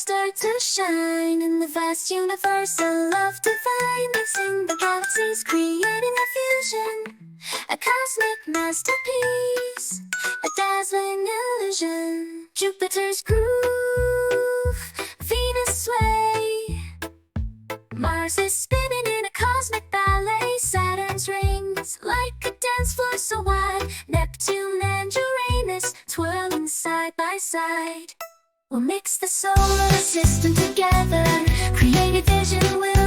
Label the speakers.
Speaker 1: start to shine in the vast universe of love divine. Mixing the galaxies, creating a fusion, a cosmic masterpiece, a dazzling illusion. Jupiter's groove, Venus' sway, Mars is spinning in a cosmic ballet. Saturn's rings like a dance floor so wide. Neptune and Uranus twirling side by side. We'll mix the solar system together, create a vision with